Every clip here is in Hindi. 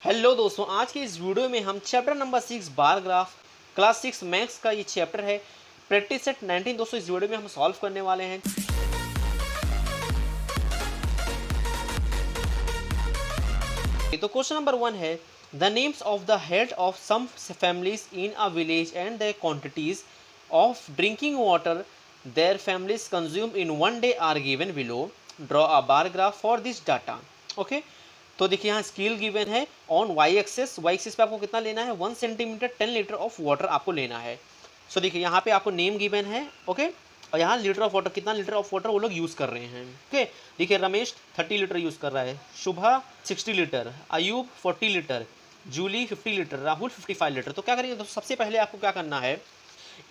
हेलो दोस्तों, आज की इस वीडियो में हम chapter number 6 bar graph class 6 maths का ये चैप्टर है प्रैक्टिस सेट 19। दोस्तों इस वीडियो में हम सॉल्व करने वाले हैं। तो क्वेश्चन नंबर 1 है the names of the head of some families in a village and the quantities of drinking water their families consume in one day are given below. Draw a bar graph for this data. Okay, तो देखिए यहाँ स्केल गिवन है ऑन वाई एक्सेस पे आपको कितना लेना है 1 सेंटीमीटर 10 लीटर ऑफ वाटर आपको लेना है। सो देखिए यहाँ पे आपको नेम गिवन है। ओके, और यहाँ लीटर ऑफ वाटर कितना लीटर ऑफ वाटर वो लोग यूज़ कर रहे हैं। ओके, देखिए रमेश 30 लीटर यूज़ कर रहा है, Shubha 60 litre, Ayub 40 litre, Julie 50 litre, Rahul 55 litre. तो क्या करेंगे दोस्तों, सबसे पहले आपको क्या करना है,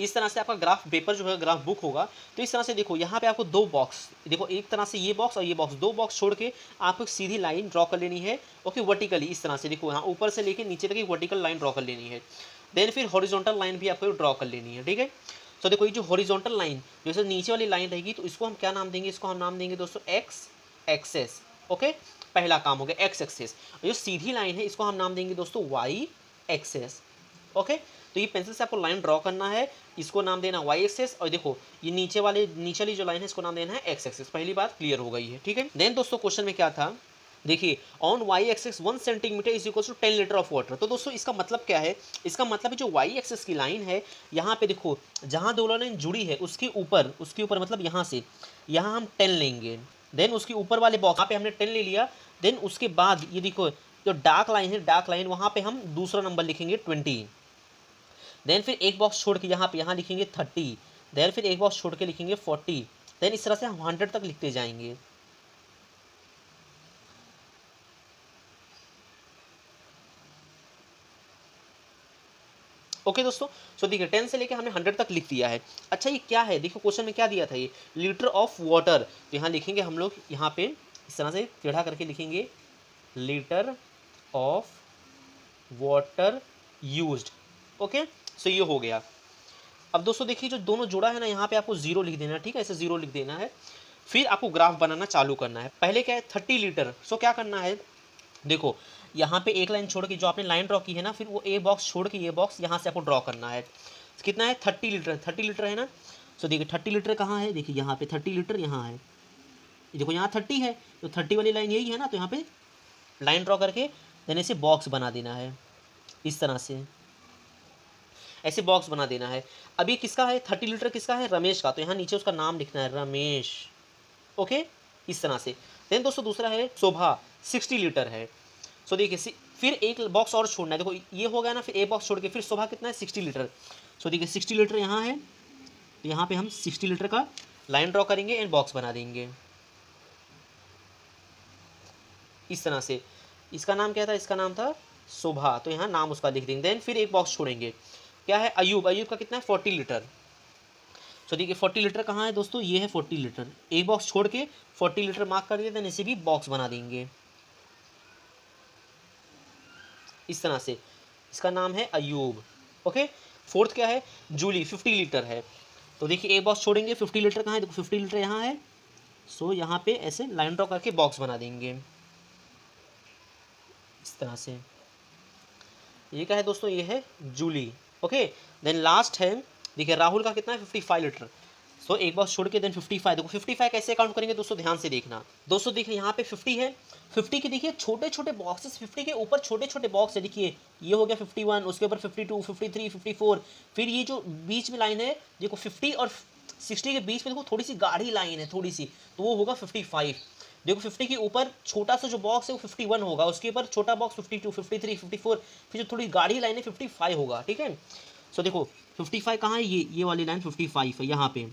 इस तरह से आपका ग्राफ पेपर जो है ग्राफ बुक होगा। तो इस तरह से देखो यहाँ पे आपको दो बॉक्स, देखो एक तरह से ये बॉक्स और ये बॉक्स, दो बॉक्स छोड़ के आपको एक सीधी लाइन ड्रॉ कर लेनी है। ओके, वर्टिकली इस तरह से देखो यहाँ ऊपर से लेके नीचे तक एक वर्टिकल लाइन ड्रॉ कर लेनी है। देन फिर हॉरिजॉन्टल लाइन भी आपको ड्रॉ कर लेनी है। ठीक है, तो देखो ये जो हॉरिजॉन्टल लाइन जैसे नीचे वाली लाइन रहेगी तो इसको हम क्या नाम देंगे, इसको हम नाम देंगे दोस्तों एक्स एक्सेस। ओके, पहला काम हो गया एक्स एक्सेस। जो सीधी लाइन है इसको हम नाम देंगे दोस्तों वाई एक्सेस। ओके, तो ये पेंसिल से आपको लाइन ड्रॉ करना है, इसको नाम देना वाई एक्सेस, और देखो ये नीचे वाली जो लाइन है इसको नाम देना है एक्स एक्सेस। पहली बात क्लियर हो गई है। ठीक है, देन दोस्तों क्वेश्चन में क्या था, देखिए on Y axis 1 centimetre is equal to 10 litre of water. तो दोस्तों इसका मतलब क्या है, इसका मतलब है जो वाई एक्सेस की लाइन है यहाँ पे देखो जहाँ दो लाइन जुड़ी है उसके ऊपर मतलब यहाँ से यहाँ हम 10 लेंगे। देन उसके ऊपर वाले बॉक्स यहाँ पे हमने 10 ले लिया। देन उसके बाद ये देखो जो डार्क लाइन है, डार्क लाइन वहाँ पे हम दूसरा नंबर लिखेंगे 20। देन फिर एक बॉक्स छोड़ के यहाँ लिखेंगे 30। देन फिर एक बॉक्स छोड़ के लिखेंगे 40। देन इस तरह से हम 100 तक लिखते जाएंगे। ओके दोस्तों, सो देखिए 10 से लेके हमने 100 तक लिख दिया है। अच्छा ये क्या है, देखो क्वेश्चन में क्या दिया था, ये लीटर ऑफ वाटर। तो यहाँ लिखेंगे हम लोग, यहाँ पे इस तरह से टेढ़ा करके लिखेंगे litre of water used. Okay, so ये हो गया। अब दोस्तों देखिए जो दोनों जोड़ा है ना, यहाँ पे आपको जीरो लिख देना है। ठीक है, ऐसे जीरो लिख देना है। फिर आपको ग्राफ बनाना चालू करना है। पहले क्या है 30 लीटर। सो क्या करना है, देखो यहाँ पे एक लाइन छोड़ के जो आपने लाइन ड्रॉ की है ना, फिर वो ए बॉक्स छोड़ के ये बॉक्स यहाँ से आपको ड्रॉ करना है। कितना है 30 लीटर, 30 लीटर है ना। सो देखिए 30 लीटर कहाँ है, देखिए यहाँ पे 30 लीटर यहाँ है। देखो यहाँ 30 है तो 30 वाली लाइन यही है ना, तो यहाँ पे लाइन ड्रॉ करके देन ऐसे बॉक्स बना देना है। इस तरह से ऐसे बॉक्स बना देना है। अभी किसका है 30 लीटर, किसका है रमेश का, तो यहाँ नीचे उसका नाम लिखना है रमेश। ओके, इस तरह से। देन दोस्तों दूसरा है शोभा 60 लीटर है। सो देखिए फिर एक बॉक्स और छोड़ना है। देखो ये हो गया ना, फिर एक बॉक्स छोड़ के फिर शोभा कितना है 60 लीटर। सो देखिए 60 लीटर यहाँ है, तो यहाँ पे हम 60 लीटर का लाइन ड्रॉ करेंगे एंड बॉक्स बना देंगे इस तरह से। इसका नाम क्या था, इसका नाम था शोभा, तो यहाँ नाम उसका लिख देंगे। देन फिर एक बॉक्स छोड़ेंगे, क्या है अयूब, अयूब का कितना है 40 लीटर। सो देखिए 40 लीटर कहाँ है दोस्तों, ये है 40 लीटर। एक बॉक्स छोड़ के 40 लीटर मार्क कर दिया, देन इसे भी बॉक्स बना देंगे इस तरह से। इसका नाम है अयूब। ओके, फोर्थ क्या है जूली 50 लीटर है। तो देखिए एक बॉक्स छोड़ेंगे, 50 लीटर कहाँ है, देखो 50 लीटर यहाँ है। सो यहाँ पे ऐसे लाइन ड्रॉ करके बॉक्स बना देंगे इस तरह से। ये क्या है दोस्तों, ये है जूली। ओके, देन लास्ट है देखिए राहुल का कितना है 55 लीटर। सो एक बॉक्स छोड़ के देन 55। देखो 55 कैसे काउंट करेंगे दोस्तों, ध्यान से देखना। दोस्तों देखिए यहाँ पे 50 है, 50 के देखिए छोटे छोटे बॉक्सेस, 50 के ऊपर छोटे छोटे बॉक्स है। देखिए ये हो गया 51, उसके ऊपर 52, 53, 54। फिर ये जो बीच में लाइन है देखो 50 और 60 के बीच में देखो थोड़ी सी गाढ़ी लाइन है थोड़ी सी, तो वो होगा 55। देखो 50 के ऊपर छोटा सा जो बॉक्स है वो 51 होगा, उसके ऊपर छोटा बॉक्स 52, 53, 54, फिर जो थोड़ी गाढ़ी लाइन है 55 होगा। ठीक है, सो देखो 55 कहाँ है, ये वाली लाइन 55 है, यहाँ पे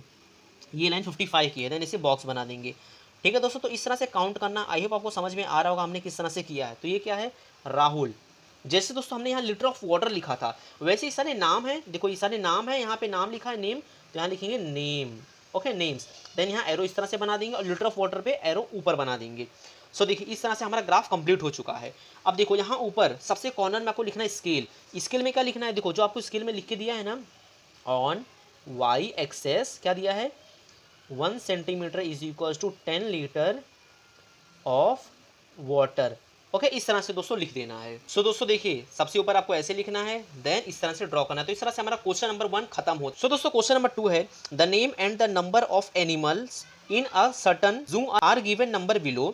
ये लाइन 55 की है। देन इसे बॉक्स बना देंगे। ठीक है दोस्तों, तो इस तरह से काउंट करना, आई होप आपको समझ में आ रहा होगा हमने किस तरह से किया है। तो ये क्या है राहुल। जैसे दोस्तों हमने यहाँ लीटर ऑफ वाटर लिखा था, वैसे ही सारे नाम है। देखो ये सारे नाम है, यहाँ पे नाम लिखा है नेम, तो यहाँ लिखेंगे नेम। Okay, names. देन यहाँ एरो इस तरह से बना देंगे और लीटर ऑफ वाटर पे एरो ऊपर बना देंगे। सो देखिए इस तरह से हमारा ग्राफ कंप्लीट हो चुका है। अब देखो यहाँ ऊपर सबसे कॉर्नर में आपको लिखना है स्केल। स्केल में क्या लिखना है, देखो जो आपको स्केल में लिख के दिया है ना, ऑन वाई एक्सेस क्या दिया है 1 centimetre is equal to 10 litre of water. Okay, इस तरह से दोस्तों लिख देना है। सो दोस्तों देखिए, सबसे ऊपर आपको ऐसे लिखना है, देन इस तरह से ड्रॉ करना है। तो इस तरह से हमारा क्वेश्चन नंबर 1 खत्म हो। सो दोस्तों क्वेश्चन नंबर 2 है, the name and the number of animals in a certain zoo are given number below,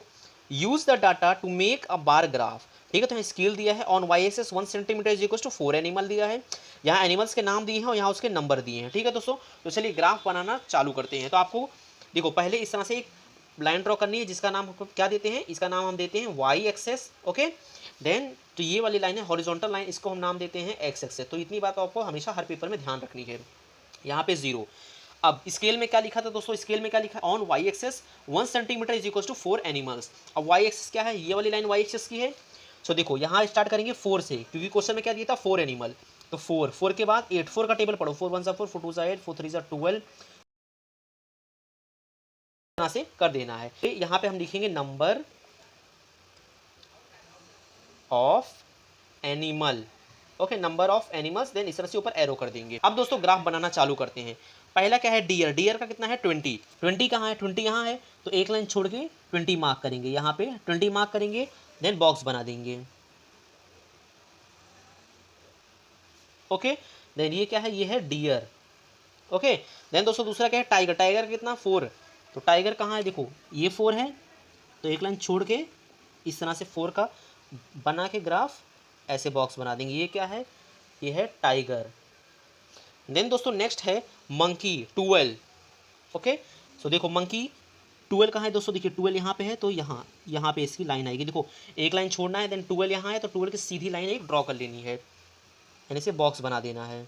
use the data to make a bar graph. ठीक है, तो स्केल दिया है, on Y axis 1 centimetre is equal to 4 animal दिया है, यहाँ एनिमल्स के नाम दिए हैं और यहाँ उसके नंबर दिए हैं। ठीक है दोस्तों, तो चलिए ग्राफ बनाना चालू करते हैं। तो आपको देखो, पहले इस तरह से एक लाइन ड्रॉ करनी है जिसका नाम हमको क्या देते हैं, इसका नाम हम देते हैं वाई एक्सेस। ओके, देन तो ये वाली लाइन है हॉरिजॉन्टल लाइन, इसको हम नाम देते हैं एक्स एक्सेस। तो इतनी बात आपको हमेशा हर पेपर में ध्यान रखनी है। यहाँ पे 0। अब स्केल में क्या लिखा था दोस्तों, स्केल में क्या लिखा है, on Y axis 1 centimetre is equal to 4 animals. अब वाई एक्सेस क्या है, ये वाली लाइन वाई एक्सेस की है। सो देखो यहाँ स्टार्ट करेंगे 4 से, क्योंकि क्वेश्चन में क्या दिया था 4 एनिमल। तो 4 के बाद 8, 4 का टेबल पढ़ो, 4 1 4, 4 2 8, 4 3 12 से कर देना है। यहाँ पे हम लिखेंगे number of animal. Okay, number of animals, then इस तरह से ऊपर एरो कर देंगे। अब दोस्तों ग्राफ बनाना चालू करते हैं। पहला क्या है, डियर। डियर का कितना है 20। 20 कहाँ है, 20 यहाँ है, तो एक लाइन छोड़ के 20 मार्क करेंगे, यहाँ पे 20 मार्क करेंगे, देन बॉक्स बना देंगे। ओके, देन ये क्या है, ये है डियर। ओके, देन दोस्तों दूसरा क्या है, टाइगर। टाइगर कितना 4, तो टाइगर कहाँ है, देखो ये 4 है, तो एक लाइन छोड़ के इस तरह से 4 का बना के ग्राफ ऐसे बॉक्स बना देंगे। ये क्या है, ये है टाइगर। देन दोस्तों नेक्स्ट है मंकी 12। ओके, सो देखो मंकी 12 कहाँ है दोस्तों, देखिए 12 यहाँ पे है, तो यहाँ पे इसकी लाइन आएगी। देखो एक लाइन छोड़ना है, देन 12 यहाँ है, तो 12 की सीधी लाइन एक ड्रॉ कर लेनी है, यानी से बॉक्स बना देना है।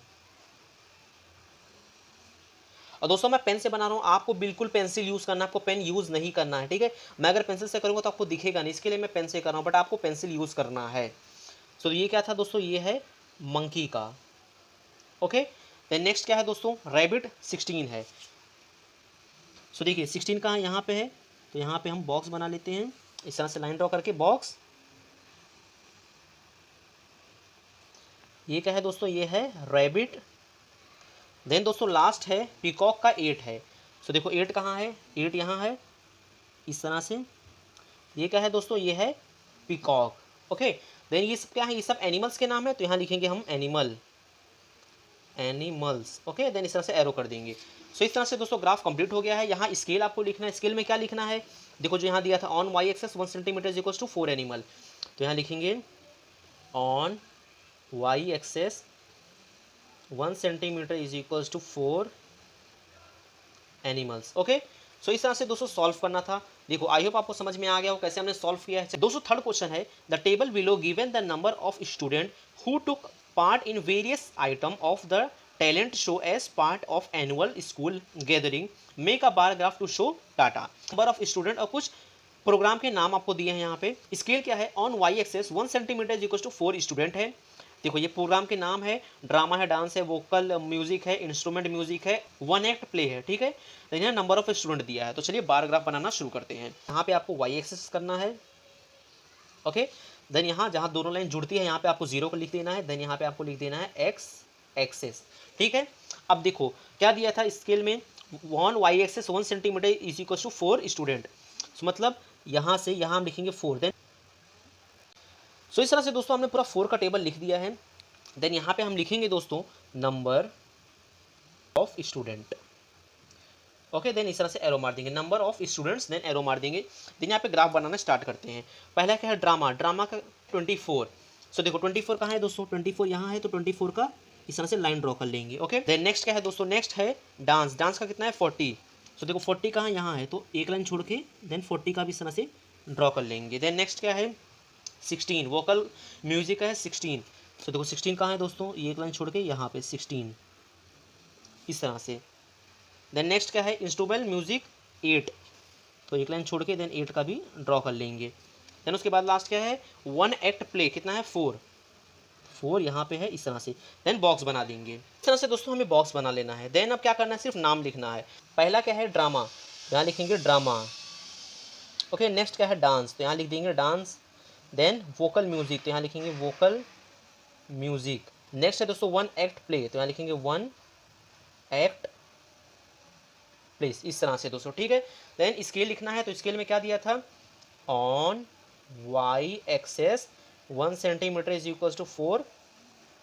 और दोस्तों मैं पेन से बना रहा हूँ, आपको बिल्कुल पेंसिल यूज़ करना है, आपको पेन यूज़ नहीं करना है। ठीक है, मैं अगर पेंसिल से करूँगा तो आपको दिखेगा नहीं, इसके लिए मैं पेन से कर रहा हूँ, बट आपको पेंसिल यूज़ करना है। सो ये क्या था दोस्तों, ये है मंकी का। ओके, देन नेक्स्ट क्या है दोस्तों, रैबिट 16 है। सो देखिए 16 कहाँ यहाँ पे है, तो यहाँ पे हम बॉक्स बना लेते हैं, इस तरह से लाइन ड्रॉ करके बॉक्स। ये क्या है दोस्तों, ये है रैबिट। देन दोस्तों लास्ट है पीकॉक का 8 है। सो देखो 8 कहाँ है, 8 यहाँ है, इस तरह से। ये क्या है दोस्तों, ये है पीकॉक। ओके, देन ये सब क्या है, ये सब एनिमल्स के नाम है, तो यहाँ लिखेंगे हम एनिमल, एनिमल्स। ओके, देन इस तरह से एरो कर देंगे। सो इस तरह से दोस्तों ग्राफ कंप्लीट हो गया है। यहाँ स्केल आपको लिखना है, स्केल में क्या लिखना है, देखो जो यहाँ दिया था on Y axis 1 centimetre is equal to 4 animal, तो यहाँ लिखेंगे on Y axis 1 centimetre is equal to 4 animals. Okay, so इस तरह से दोस्तों सॉल्व करना था। देखो आई होप आपको समझ में आ गया हो कैसे हमने सॉल्व किया है। दोस्तों थर्ड क्वेश्चन है, the table below given the number of student who took part in various item of the talent show as part of annual school gathering, make a bar graph to show data. Number of student और कुछ प्रोग्राम के नाम आपको दिए हैं यहाँ पे। स्केल क्या है, on Y axis 1 centimetre equal to 4 student है। देखो ये प्रोग्राम के नाम है, ड्रामा है, डांस है, वोकल म्यूजिक है, इंस्ट्रूमेंट म्यूजिक है, 1 एक्ट प्ले है। ठीक है, तो यहाँ नंबर ऑफ स्टूडेंट दिया है। तो चलिए बार ग्राफ बनाना शुरू करते हैं। यहाँ पे आपको वाई एक्सेस करना है। ओके, देन यहाँ जहाँ दोनों लाइन जुड़ती है यहाँ पे आपको 0 को लिख देना है, देन यहाँ पे आपको लिख देना है एक्स एक्सेस। ठीक है, अब देखो क्या दिया था स्केल में, on Y axis 1 centimetre is equal to 4 student, मतलब यहाँ से यहाँ हम लिखेंगे 4। देन सो इस तरह से दोस्तों हमने पूरा 4 का टेबल लिख दिया है। देन यहाँ पे हम लिखेंगे दोस्तों number of student. Okay, then इस तरह से एरो मार देंगे, number of students, then arrow मार देंगे। देन यहाँ पे ग्राफ बनाना स्टार्ट करते हैं। पहला क्या है, ड्रामा। ड्रामा का 24। सो देखो 24 कहाँ है दोस्तों, 24 यहाँ है, तो 24 का इस तरह से लाइन ड्रॉ कर लेंगे। ओके, देन नेक्स्ट क्या है दोस्तों, नेक्स्ट है डांस। डांस का कितना है 40। सो देखो 40 कहाँ यहाँ है, तो एक लाइन छोड़ के देन 40 का भी इस तरह से ड्रॉ कर लेंगे। देन नेक्स्ट क्या है 16, वोकल म्यूजिक है 16। तो देखो 16 कहाँ है दोस्तों, ये एक लाइन छोड़ के यहाँ पे 16 इस तरह से। देन नेक्स्ट क्या है, इंस्ट्रूमेंट म्यूजिक 8, तो एक लाइन छोड़ के देन 8 का भी ड्रॉ कर लेंगे। देन उसके बाद लास्ट क्या है, 1 एक्ट प्ले, कितना है 4 यहाँ पे है इस तरह से। देन बॉक्स बना देंगे। इस तरह से दोस्तों हमें बॉक्स बना लेना है। देन अब क्या करना है, सिर्फ नाम लिखना है। पहला क्या है ड्रामा, यहाँ लिखेंगे ड्रामा। ओके, नेक्स्ट क्या है डांस, तो यहाँ लिख देंगे डांस। देन वोकल म्यूजिक, तो यहाँ लिखेंगे वोकल म्यूजिक। नेक्स्ट है दोस्तों 1 एक्ट प्ले, तो यहाँ लिखेंगे 1 एक्ट प्लेस, इस तरह से दोस्तों। ठीक है, देन स्केल लिखना है, तो स्केल में क्या दिया था, on Y axis 1 centimetre is equals to 4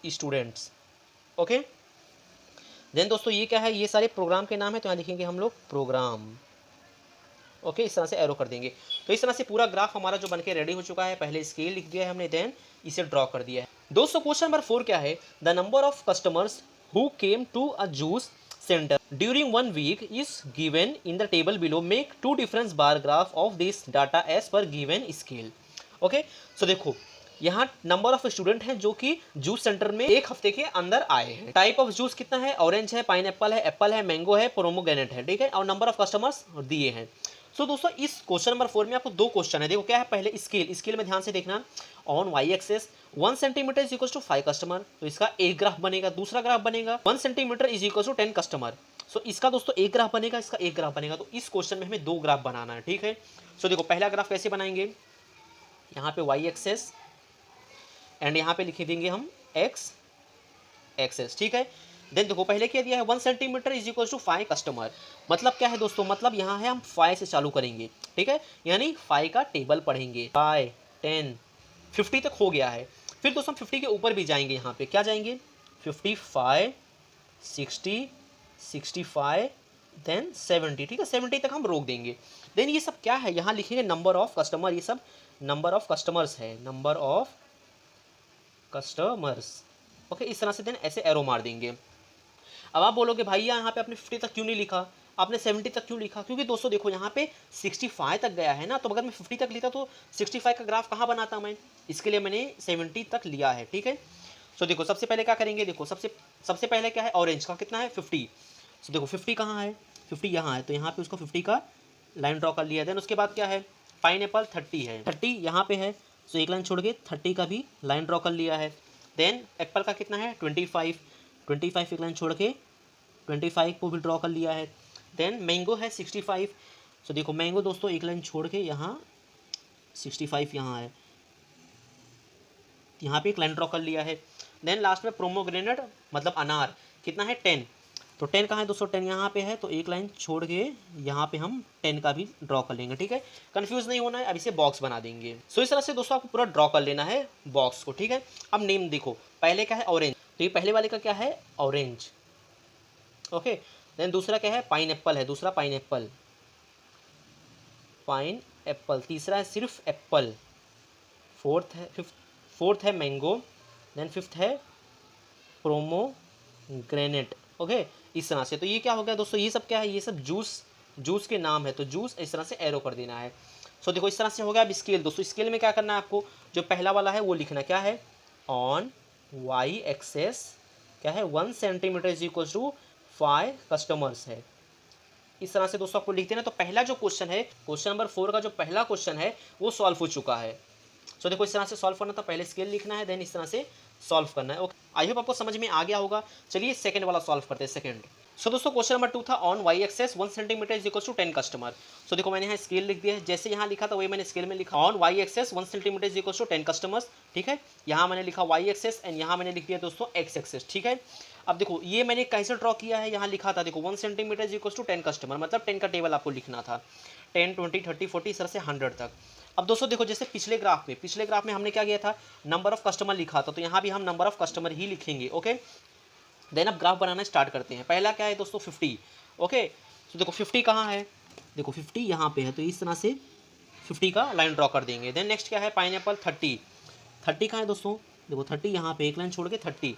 students. Okay, then दोस्तों ये क्या है, ये सारे प्रोग्राम के नाम है, तो यहाँ लिखेंगे हम लोग प्रोग्राम। ओके, इस तरह से एरो कर देंगे। तो इस तरह से पूरा ग्राफ हमारा जो बनके रेडी हो चुका है, पहले स्केल लिख दिया है हमने, देन इसे ड्रॉ कर दिया है। दोस्तों क्वेश्चन नंबर 4 क्या है, the number of customers who came to a juice centre during 1 week is given in the table below, make 2 difference bar graph of this data as per given scale. Okay, so देखो यहाँ नंबर ऑफ स्टूडेंट हैं जो कि जूस सेंटर में एक हफ्ते के अंदर आए हैं। टाइप ऑफ जूस कितना है, ऑरेंज है, पाइनएप्पल है, एप्पल है, मैंगो है, पोमोग्रेनेट है, ठीक है, और नंबर ऑफ कस्टमर्स दिए हैं। सो दोस्तों इस क्वेश्चन नंबर 4 में आपको 2 क्वेश्चन है। देखो क्या है, पहले स्केल, स्केल में ध्यान से देखना, on Y axis 1 centimetre is equal to 5 customer, तो इसका एक ग्राफ बनेगा। दूसरा ग्राफ बनेगा 1 centimetre is equal to 10 customer, so इसका दोस्तों एक ग्राफ बनेगा, इसका एक ग्राफ बनेगा। तो इस क्वेश्चन में हमें 2 ग्राफ बनाना है, ठीक है। सो देखो पहला ग्राफ कैसे बनाएंगे, यहाँ पे वाई एक्सेस एंड यहाँ पे लिख देंगे हम एक्स एक्सेस, ठीक है। देन देखो पहले क्या दिया है, 1 centimetre is equal to 5 customer, मतलब क्या है दोस्तों, मतलब यहाँ है हम 5 से चालू करेंगे, ठीक है, यानी 5 का टेबल पढ़ेंगे। 5, 10, 50 तक हो गया है। फिर दोस्तों हम 50 के ऊपर भी जाएंगे, यहाँ पे क्या जाएंगे, 55, 60, 65, देन 70, ठीक है, 70 तक हम रोक देंगे। देन ये सब क्या है, यहाँ लिखेंगे नंबर ऑफ कस्टमर, ये सब नंबर ऑफ कस्टमर्स है, नंबर ऑफ कस्टमर्स। ओके, इस तरह से देन ऐसे एरो मार देंगे। अब आप बोलोगे भैया यहाँ पे आपने 50 तक क्यों नहीं लिखा, आपने 70 तक क्यों लिखा, क्योंकि दोस्तों देखो यहाँ पे 65 तक गया है ना, तो अगर मैं 50 तक लेता तो 65 का ग्राफ कहाँ बनाता मैं, इसके लिए मैंने 70 तक लिया है, ठीक है। सो देखो सबसे पहले क्या करेंगे, देखो सबसे पहले क्या है, ऑरेंज का कितना है 50। सो देखो 50 कहाँ है, 50 यहाँ है, तो यहाँ पे उसको 50 का लाइन ड्रॉ कर लिया। देन उसके बाद क्या है, पाइनएप्पल 30 है, 30 यहाँ पे है, सो एक लाइन छोड़ के 30 का भी लाइन ड्रॉ कर लिया है। देन एप्पल का कितना है 25, 25 एक लाइन छोड़ के 25 को भी ड्रॉ कर लिया है। देन मैंगो है 65, सो देखो मैंगो दोस्तों एक लाइन छोड़ के यहाँ 65 यहाँ है, यहाँ पे एक लाइन ड्रॉ कर लिया है। देन लास्ट में प्रोमोग्रेनेट मतलब अनार कितना है 10, तो 10 कहाँ है दोस्तों, 10 यहाँ पे है, तो एक लाइन छोड़ के यहाँ पे हम 10 का भी ड्रॉ कर लेंगे, ठीक है। कंफ्यूज नहीं होना है, अब इसे बॉक्स बना देंगे। सो इस तरह से दोस्तों आपको पूरा ड्रॉ कर लेना है बॉक्स को, ठीक है। अब नेम देखो, पहले क्या है ऑरेंज, तो ये पहले वाले का क्या है ऑरेंज, ओके। देन दूसरा क्या है पाइनएप्पल है, दूसरा पाइनएप्पल, पाइन एप्पल, तीसरा है सिर्फ एप्पल, फोर्थ है मैंगो, देन फिफ्थ है प्रोमोग्रेनेट, ओके। इस तरह से, तो ये क्या हो गया दोस्तों, ये सब क्या है, ये सब जूस के नाम है, तो जूस इस तरह से एरो कर देना है। सो देखो इस तरह से हो गया। अब स्केल दोस्तों, स्केल में क्या करना है आपको, जो पहला वाला है वो लिखना क्या है, ऑन वाई एक्सेस क्या है 1 centimetre is equal to 5 customers है। इस तरह से दोस्तों आपको लिख देना। तो पहला जो क्वेश्चन है, क्वेश्चन नंबर 4 का जो पहला क्वेश्चन है वो सॉल्व हो चुका है। सो देखो इस तरह से सॉल्व करना था, पहले स्केल लिखना है, देन इस तरह से सॉल्व करना है। ओके, आई होप आपको समझ में आ गया होगा। चलिए सेकंड वाला सॉल्व करते हैं, सेकंड। सो दोस्तों क्वेश्चन नंबर 2 था, on Y axis 1 centimetre is equal to 10 customer. So देखो मैंने यहाँ स्केल लिख दिया है, जैसे यहाँ लिखा था वही मैंने स्केल में लिखा, on Y axis 1 centimetre is equal to 10 customers, ठीक है। यहाँ मैंने लिखा वाई एक्सेस एंड यहाँ मैंने लिख दिया दोस्तों एक्स एक्सेस, ठीक है। अब देखो ये मैंने कैसे ड्रॉ किया है, यहाँ लिखा था देखो 1 centimetre is equal to 10 customer, मतलब 10 का टेबल आपको लिखना था, 10, 20, 30, 40 इस तरह से 100 तक। अब दोस्तों देखो जैसे पिछले ग्राफ में हमने क्या किया था, नंबर ऑफ कस्टमर लिखा था, तो यहाँ भी हम नंबर ऑफ कस्टमर ही लिखेंगे, ओके। देन अब ग्राफ बनाना स्टार्ट करते हैं। पहला क्या है दोस्तों 50, ओके। तो देखो 50 कहाँ है, देखो 50 यहाँ पे है, तो इस तरह से 50 का लाइन ड्रॉ कर देंगे। देन नेक्स्ट क्या है पाइनएप्पल 30, 30 कहाँ है दोस्तों, देखो 30 यहाँ पे एक लाइन छोड़ के 30।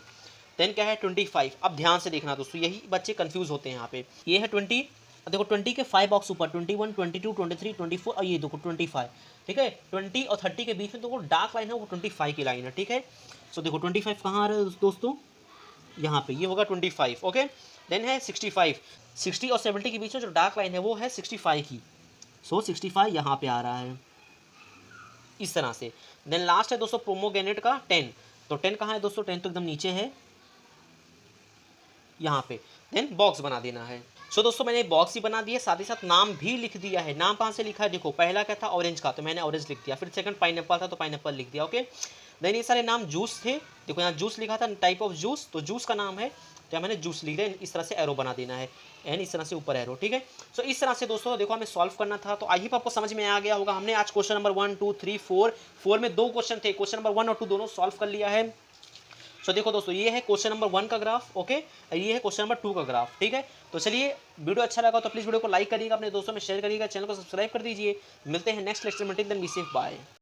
देन क्या है 25, अब ध्यान से देखना दोस्तों, यही बच्चे कंफ्यूज होते हैं यहाँ पे, ये है 20, देखो 20 के 5 बॉक्स ऊपर 21, 22, 23, 24 और ये देखो 25, ठीक है। 20 और 30 के बीच में तो डार्क लाइन है वो 25 की लाइन है, ठीक है। सो देखो 25 कहाँ आ रहा है दोस्तों, यहाँ पे ये होगा 25, ओके। देन है 65, 60 और 70 के बीच में जो डार्क लाइन है वो है 65 की, सो 65 यहाँ पे आ रहा है इस तरह से। देन लास्ट है दोस्तों प्रोमोग्रेनेट का 10, तो 10 कहाँ है दोस्तों, 10 तो एकदम नीचे है यहाँ पे। देन बॉक्स बना देना है। सो दोस्तों मैंने बॉक्स ही बना दिया, साथ ही साथ नाम भी लिख दिया है। नाम कहाँ से लिखा है, देखो पहला क्या था ऑरेंज का, तो मैंने ऑरेंज लिख दिया, फिर सेकंड पाइनएप्पल था तो पाइनएप्पल लिख दिया, ओके। देन ये सारे नाम जूस थे, देखो यहाँ जूस लिखा था, टाइप ऑफ जूस, तो जूस का नाम है, क्या मैंने जूस लिख दिया, इस तरह से एरो बना देना है एंड इस तरह से ऊपर एरो, ठीक है। सो इस तरह से दोस्तों देखो हमें सॉल्व करना था। तो आई होप आपको समझ में आ गया होगा। हमने आज क्वेश्चन नंबर 1 2 3 4 में 2 क्वेश्चन थे, क्वेश्चन नंबर 1 और 2 दोनों सॉल्व कर लिया है। सो देखो दोस्तों ये है क्वेश्चन नंबर 1 का ग्राफ, ओके, ये है क्वेश्चन नंबर 2 का ग्राफ, ठीक है। तो चलिए वीडियो अच्छा लगा तो प्लीज वीडियो को लाइक करिएगा, अपने दोस्तों में शेयर करिएगा, चैनल को सब्सक्राइब कर दीजिए। मिलते हैं नेक्स्ट लेक्चर में, till then be safe, bye.